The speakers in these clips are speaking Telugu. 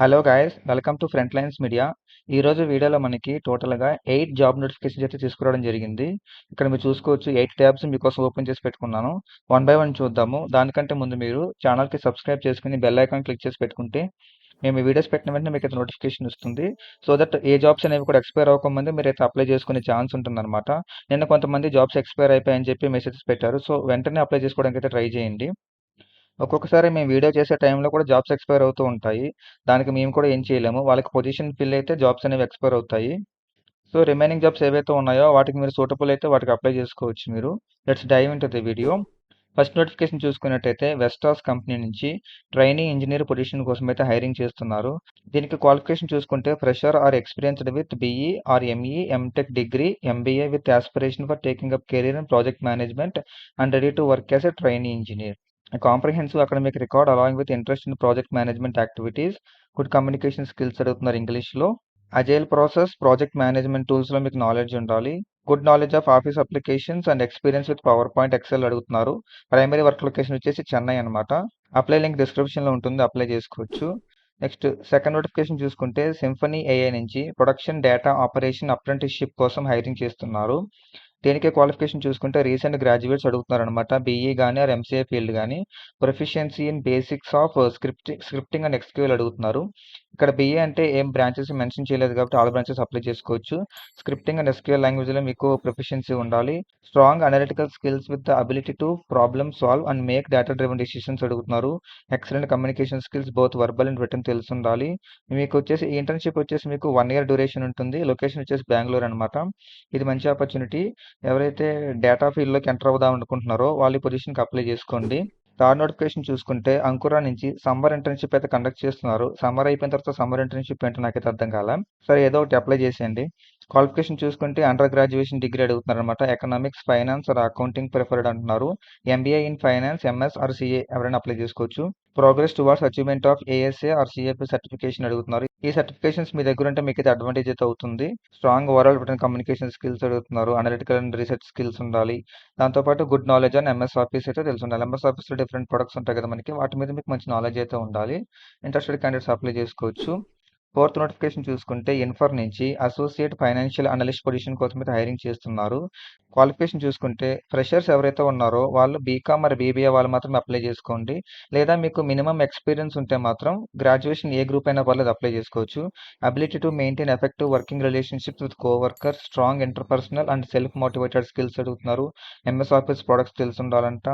Hello guys, welcome to front lines media. ఈరోజు వీడియోలో మనకి టోటల్గా 8 జాబ్ నోటిఫికేషన్స్ అయితే తీసుకురావడం జరిగింది. ఇక్కడ మీరు చూసుకోవచ్చు 8 ట్యాబ్స్ మీకోసం ఓపెన్ చేసి పెట్టుకున్నాను. వన్ బై వన్ చూద్దాము. దానికంటే ముందు మీరు ఛానల్కి సబ్స్క్రైబ్ చేసుకుని బెల్ ఐకాన్ క్లిక్ చేసి పెట్టుకుంటే మేము ఈ వీడియోస్ పెట్టిన వెంటనే మీకు అయితే నోటిఫికేషన్ వస్తుంది. సో దట్ ఏ జాబ్స్ అనేవి కూడా ఎక్స్పైర్ అవ్వకముందే మీరు అయితే అప్లై చేసుకునే ఛాన్స్ ఉంటుందన్నమాట. నిన్న కొంతమంది జాబ్స్ ఎక్స్పైర్ అయిపోయాయని చెప్పి మెసేజెస్ పెట్టారు. సో వెంటనే అప్లై చేసుకోవడానికి అయితే ట్రై చేయండి. ఒక్కొక్కసారి మేము వీడియో చేసే టైంలో కూడా జాబ్స్ ఎక్స్పైర్ అవుతూ ఉంటాయి. దానికి మేము కూడా ఏం చేయలేము. వాళ్ళకి పొజిషన్ ఫిల్ అయితే జాబ్స్ అనేవి ఎక్స్పైర్ అవుతాయి. సో రిమైనింగ్ జాబ్స్ ఏవైతే ఉన్నాయో వాటికి మీరు సూటబుల్ అయితే వాటికి అప్లై చేసుకోవచ్చు మీరు. Let's dive into the video. First notification చూసుకున్నట్టయితే వెస్టాస్ కంపెనీ నుంచి ట్రైనీ ఇంజనీర్ పొజిషన్ కోసం అయితే హైరింగ్ చేస్తున్నారు. దీనికి క్వాలిఫికేషన్ చూసుకుంటే fresher or experienced with BE or ME MTech degree MBA with aspiration for taking up career in project management and ready to work as a trainee engineer. A comprehensive academic record along with interest in project management activities, good communication skills అడుగుతున్నారు ఇంగ్లీష్లో. అజైల్ ప్రాసెస్ ప్రాజెక్ట్ మేనేజ్మెంట్ టూల్స్లో మీకు నాలెడ్జ్ ఉండాలి. Good knowledge of office applications and experience with PowerPoint Excel అడుగుతున్నారు. ప్రైమరీ వర్క్ లొకేషన్ వచ్చేసి చెన్నై అనమాట. అప్లై లింక్ డిస్క్రిప్షన్లో ఉంటుంది, అప్లై చేసుకోవచ్చు. నెక్స్ట్ సెకండ్ నోటిఫికేషన్ చూసుకుంటే సింఫనీ ఏఐ నుంచి ప్రొడక్షన్ డేటా ఆపరేషన్ అప్రెంటిస్షిప్ కోసం హైరింగ్ చేస్తున్నారు. దీనికి క్వాలిఫికేషన్ చూసుకుంటే రీసెంట్ గ్రాడ్యుయేట్స్ అడుగుతున్నారు అనమాట. బీఈ కానీ ఆర్ ఎంసీఏ ఫీల్డ్ కానీ proficiency in basics of scripting and SQL అడుగుతున్నారు. ఇక్కడ బీఏ అంటే ఏం బ్రాంచెస్ మెన్షన్ చేయలేదు కాబట్టి ఆల్ బ్రాంచెస్ అప్లై చేసుకోవచ్చు. స్క్రిప్టింగ్ అండ్ ఎస్క్యూఎల్ లాంగ్వేజ్లో మీకు ప్రొఫిషియన్సీ ఉండాలి. Strong analytical skills with the ability to problem solve and make data driven decisions అడుగుతున్నారు. Excellent communication skills both verbal and written తెలిసి ఉండాలి. మీకు వచ్చేసి ఈ ఇంటర్న్షిప్ వచ్చేసి మీకు 1 year డ్యూరేషన్ ఉంటుంది. లొకేషన్ వచ్చేసి బెంగళూరు అనమాట. ఇది మంచి ఆపర్చునిటీ. ఎవరైతే డేటా ఫీల్డ్లోకి ఎంటర్ అవుదాం అనుకుంటున్నారో వాళ్ళు ఈ పొజిషన్కి అప్లై చేసుకోండి. థర్డ్ నోటిఫికేషన్ చూసుకుంటే అంకురా నుంచి సమ్మర్ ఇంటర్న్షిప్ అయితే కండక్ట్ చేస్తున్నారు. సమ్మర్ అయిపోయిన తర్వాత సమ్మర్ ఇంటర్న్షిప్ ఏంటో నాకైతే అర్థం కాల. సరే ఏదో ఒకటి అప్లై చేసేయండి. క్వాలిఫికేషన్ చూసుకుంటే అండర్ గ్రాడ్యుయేషన్ డిగ్రీ అడుగుతున్నారు అనమాట. Economics, finance or accounting preferred అంటున్నారు. MBA in finance, MS or CA ఎవరైనా అప్లై చేసుకోవచ్చు. Progress towards achievement of ASA or CAP certification అడుగుతున్నారు. ఈ సర్టిఫికేషన్స్ మీ దగ్గర ఉంటే మీకు అయితే అడ్వాంటేజ్ అయితే అవుతుంది. Strong overall return communication skills అడుగుతున్నారు. అనలిటికల్ అండ్ రీసెర్చ్ స్కిల్స్ ఉండాలి. దాంతోపాటు good knowledge and MS office అయితే తెలిసి ఉండాలి. ఎంఎస్ ఆఫీస్లో డిఫరెంట్ ప్రొడక్ట్స్ ఉంటాయి కదా మనకి, వాటి మీద మీకు మంచి నాలెడ్జ్ అయితే ఉండాలి. ఇంట్రెస్టెడ్ క్యాండిడేట్స్ అప్లై చేసుకోవచ్చు. ఫోర్త్ నోటిఫికేషన్ చూసుకుంటే ఇన్ఫర్ నుంచి అసోసియేట్ ఫైనాన్షియల్ అనలిస్ట్ పొజిషన్ కోసం అయితే హైరింగ్ చేస్తున్నారు. క్వాలిఫికేషన్ చూసుకుంటే ఫ్రెషర్స్ ఎవరైతే ఉన్నారో వాళ్ళు బీకామ్ మరి బీబీఏ వాళ్ళు మాత్రం అప్లై చేసుకోండి. లేదా మీకు మినిమం ఎక్స్పీరియన్స్ ఉంటే మాత్రం గ్రాడ్యుయేషన్ ఏ గ్రూప్ అయినా పర్లేదు అప్లై చేసుకోవచ్చు. Ability to maintain effective working relationships with coworkers, strong interpersonal and self motivated skills అడుగుతున్నారు. ఎంఎస్ ఆఫీస్ ప్రొడక్ట్స్ తెలిసి ఉండాలంట.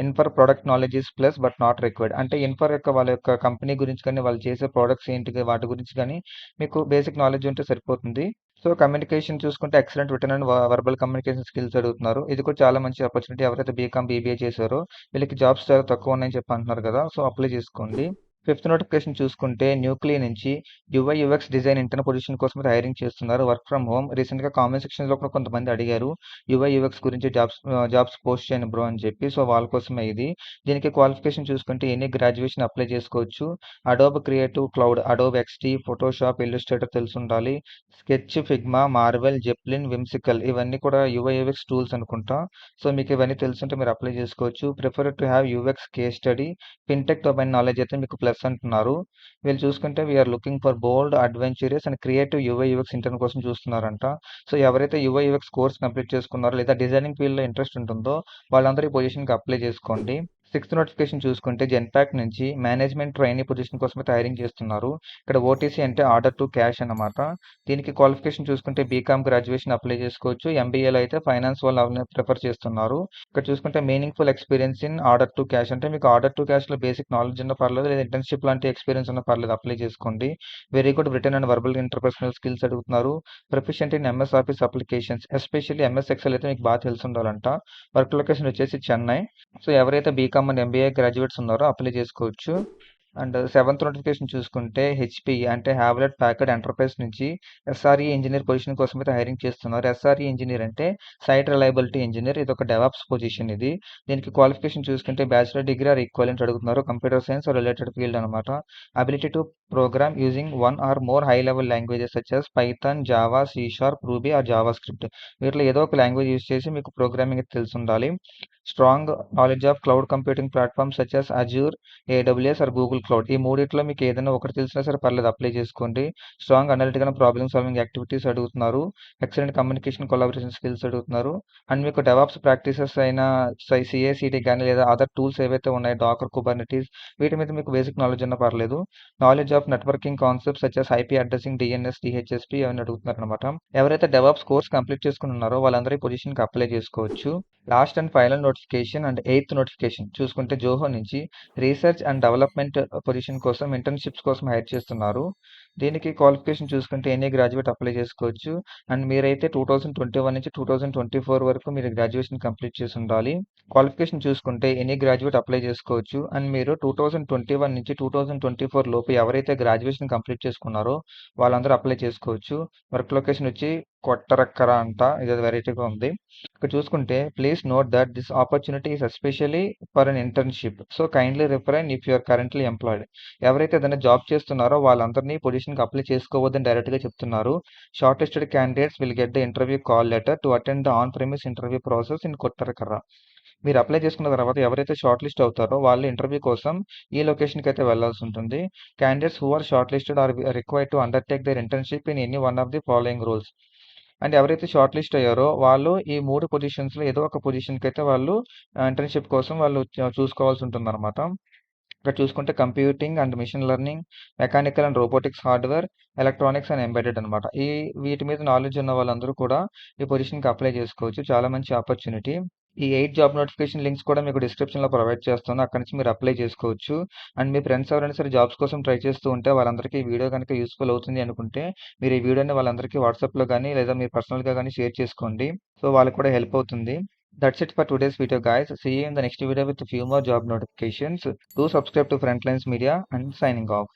Infer product knowledge is plus but not required. అంటే ఇన్ఫర్ యొక్క వాళ్ళ యొక్క కంపెనీ గురించి కానీ వాళ్ళు చేసే ప్రొడక్ట్స్ ఏంటి వాటి గురించి కానీ మీకు బేసిక్ నాలెడ్జ్ ఉంటే సరిపోతుంది. సో కమ్యూనికేషన్ చూసుకుంటే excellent return and verbal communication skills అడుగుతున్నారు. ఇది కూడా చాలా మంచి ఆపర్చునిటీ. ఎవరైతే బీకామ్ బీబీఏ చేశారో వీళ్ళకి జాబ్స్ చాలా తక్కువ ఉన్నాయని చెప్పి అంటున్నారు కదా, సో అప్లై చేసుకోండి. ఫిఫ్త్ నోటిఫికేషన్ చూసుకుంటే న్యూక్లియర్ నుంచి UI UX design intern position కోసం అయితే హైరింగ్ చేస్తున్నారు. Work from home. రీసెంట్గా కామెంట్ సెక్షన్లో కూడా కొంతమంది అడిగారు యూఐ యూఎక్స్ గురించి జాబ్స్ పోస్ట్ చేయను బ్రో అని చెప్పి. సో వాళ్ళ కోసమే ఇది. దీనికి క్వాలిఫికేషన్ చూసుకుంటే ఎనీ గ్రాడ్యుయేషన్ అప్లై చేసుకోవచ్చు. Adobe creative cloud, Adobe ఎక్స్టీ, Photoshop, Illustrator తెలిసి ఉండాలి. స్కెచ్, ఫిగ్మా, మార్వెల్, జెప్లిన్, విమ్సికల్ ఇవన్నీ కూడా యూఐ యూఎక్స్ టూల్స్ అనుకుంటా. సో మీకు ఇవన్నీ తెలుసుంటే మీరు అప్లై చేసుకోవచ్చు. Prefer to have UX case study, fintech domain knowledge అయితే మీకు ప్లస్ అంటున్నారు. వీళ్ళు చూసుకుంటే we're looking for bold, adventurous and creative UI UX intern కోసం చూస్తున్నారంట. సో ఎవరైతే యూఐ యూఎక్స్ కోర్స్ కంప్లీట్ చేసుకున్నారో లేదా డిజైనింగ్ ఫీల్డ్లో ఇంట్రెస్ట్ ఉంటుందో వాళ్ళందరూ ఈ పొజిషన్కి అప్లై చేసుకోండి. సిక్స్త్ నోటిఫికేషన్ చూసుకుంటే జెన్పాక్ నుంచి మేనేజ్మెంట్ ట్రైనీ పొజిషన్ కోసం అయితే హైరింగ్ చేస్తున్నారు. ఇక్కడ ఓటీసీ అంటే ఆర్డర్ టు క్యాష్ అన్నమాట. దీనికి క్వాలిఫికేషన్ చూసుకుంటే బీకామ్ గ్రాడ్యుయేషన్ అప్లై చేసుకోవచ్చు. ఎంబీఏలో అయితే ఫైనాన్స్ వాళ్ళు ప్రిఫర్ చేస్తున్నారు. ఇక్కడ చూసుకుంటే meaningful experience in order to cash అంటే మీకు ఆర్డర్ టు క్యాష్లో బేసిక్ నాలెడ్జ్ ఉన్న పర్లేదు, లేదా ఇంటర్న్షిప్ లాంటి ఎక్స్పీరియన్స్ ఉన్న పర్లేదు, అప్లై చేసుకోండి. Very good written and verbal interpersonal skills అడుగుతున్నారు. Proficient in MS office applications, especially MS Excel అయితే మీకు బాగా తెలిసి ఉండాలంట. వర్క్ లొకేషన్ వచ్చేసి చెన్నై. సో ఎవరైతే బీకామ్ అండ్ ఎంబీఏ గ్రాడ్యుయేట్స్ ఉన్నారో అప్లై చేసుకోవచ్చు. అండ్ సెవెంత్ నోటిఫికేషన్ చూసుకుంటే హెచ్పి అంటే హ్యావ్లెట్ ప్యాకర్డ్ ఎంటర్ప్రైజ్ నుంచి ఎస్ఆర్ఈ ఇంజనీర్ పొజిషన్ కోసం అయితే హైరింగ్ చేస్తున్నారు. ఎస్ఆర్ఈ ఇంజనీర్ అంటే సైట్ రిలయబిలిటీ ఇంజనీర్. ఇది ఒక డెవాప్స్ పొజిషన్ ఇది. దీనికి క్వాలిఫికేషన్ చూసుకుంటే బ్యాచిలర్ డిగ్రీ ఆర్ ఈక్వలెంట్ అడుగుతున్నారు. కంప్యూటర్ సైన్స్ రిలేటెడ్ ఫీల్డ్ అనమాట. Ability to program using one or more high level languages such as Python, Java, C sharp, Ruby or JavaScript. వీటిలో ఏదో ఒక లాంగ్వేజ్ యూజ్ చేసి మీకు ప్రోగ్రామింగ్ తెలిసి ఉండాలి. Strong knowledge of cloud computing platforms such as Azure, AWS or Google cloud. ఈ మూడిట్లో మీకు ఏదైనా ఒకటి తెలిసినా సరే పర్లేదు అప్లై చేసుకోండి. Strong analytical and problem solving activities అడుగుతున్నారు. ఎక్సలెంట్ కమ్యూనికేషన్, కొలాబరేషన్ స్కిల్స్ అడుగుతున్నారు. అండ్ మీకు డెవాప్స్ ప్రాక్టీసెస్ అయిన సీఏసీడీ గాని లేదా అదర్ టూల్స్ ఏవైతే ఉన్నాయో డాకర్, కుబర్నెటీస్ వీటి మీద మీకు బేసిక్ నాలెడ్జ్ ఉన్నా పర్లేదు. Knowledge of networking concepts such as IP addressing, DNS, DHSP అవన్నీ అడుగుతున్నారనమాట. ఎవరైతే డెవాప్స్ కోర్స్ కంప్లీట్ చేసుకుని ఉన్నారో వాళ్ళందరూ ఈ పొజిషన్‌కి అప్లై చేసుకోవచ్చు. Last and final notification and eighth notification చూసుకుంటే జోహో నుంచి రీసెర్చ్ అండ్ డెవలప్మెంట్ పొజిషన్ కోసం ఇంటర్న్‌షిప్స్ కోసం హైర్ చేస్తున్నారు. దీనికి క్వాలిఫికేషన్ చూసుకుంటే ఎనీ గ్రాడ్యుయేట్ అప్లై చేసుకోవచ్చు. అండ్ మీరైతే 2021 నుంచి 2024 వరకు మీరు గ్రాడ్యుయేషన్ కంప్లీట్ చేసి ఉండాలి. క్వాలిఫికేషన్ చూసుకుంటే ఎనీ గ్రాడ్యుయేట్ అప్లై చేసుకోవచ్చు. అండ్ మీరు 2021 నుంచి 2024 లోపు ఎవరైతే గ్రాడ్యుయేషన్ కంప్లీట్ చేసుకున్నారో వాళ్ళందరూ అప్లై చేసుకోవచ్చు. వర్క్ లొకేషన్ వచ్చి కొట్టరక్కర అంట. ఇది వెరైటీగా ఉంది. ఇక్కడ చూసుకుంటే please note that this opportunity is especially for an internship. So kindly refrain if you are currently employed. ఎవరైతే ఏదైనా జాబ్ చేస్తున్నారో వాళ్ళందరినీ పొజిషన్‌కి అప్లై చేసుకోవద్దని డైరెక్ట్‌గా చెప్తున్నారు. Shortlisted candidates will get the interview call letter to attend the on premise interview process in Kottarakkara. మీరు అప్లై చేసుకున్న తర్వాత ఎవరైతే షార్ట్ లిస్ట్ అవుతారో వాళ్ళు ఇంటర్వ్యూ కోసం ఈ లొకేషన్‌కి అయితే వెళ్ళాల్సి ఉంటుంది. Candidates who are short listed are required to undertake their internship in any one of the following roles. And ఎవరైతే షార్ట్ లిస్ట్ అయ్యారో వాళ్ళు ఈ 3 పొజిషన్స్‌లో ఏదో ఒక పొజిషన్‌కి అయితే వాళ్ళు ఇంటర్న్‌షిప్ కోసం వాళ్ళు చూసుకోవాల్సి ఉంటుందన్నమాట. ఇక్కడ చూసుకుంటే computing and machine learning, mechanical and robotics hardware, electronics and embedded అనమాట. వీటి మీద నాలెడ్జ్ ఉన్న వాళ్ళందరూ కూడా ఈ పొజిషన్‌కి అప్లై చేసుకోవచ్చు. చాలా మంచి ఆపర్చునిటీ. ఈ 8 జాబ్ నోటిఫికేషన్ లింక్స్ కూడా మీకు డిస్క్రిప్షన్‌లో ప్రొవైడ్ చేస్తాను. అక్కడి నుంచి మీరు అప్లై చేసుకోవచ్చు. అండ్ మీ ఫ్రెండ్స్ ఎవరైనా సరే జాబ్స్ కోసం ట్రై చేస్తూ ఉంటే వాళ్ళందరికీ ఈ వీడియో గనుక యూజ్‌ఫుల్ అవుతుంది అనుకుంటే మీరు ఈ వీడియోని వాళ్ళందరికీ వాట్సాప్‌లో గాని లేదా మీరు పర్సనల్‌గా గాని షేర్ చేసుకోండి. సో వాళ్ళకి కూడా హెల్ప్ అవుతుంది. That's it for today's video, guys. See you in the next video with a few more job notifications. Do subscribe to Frontlines Media and signing off.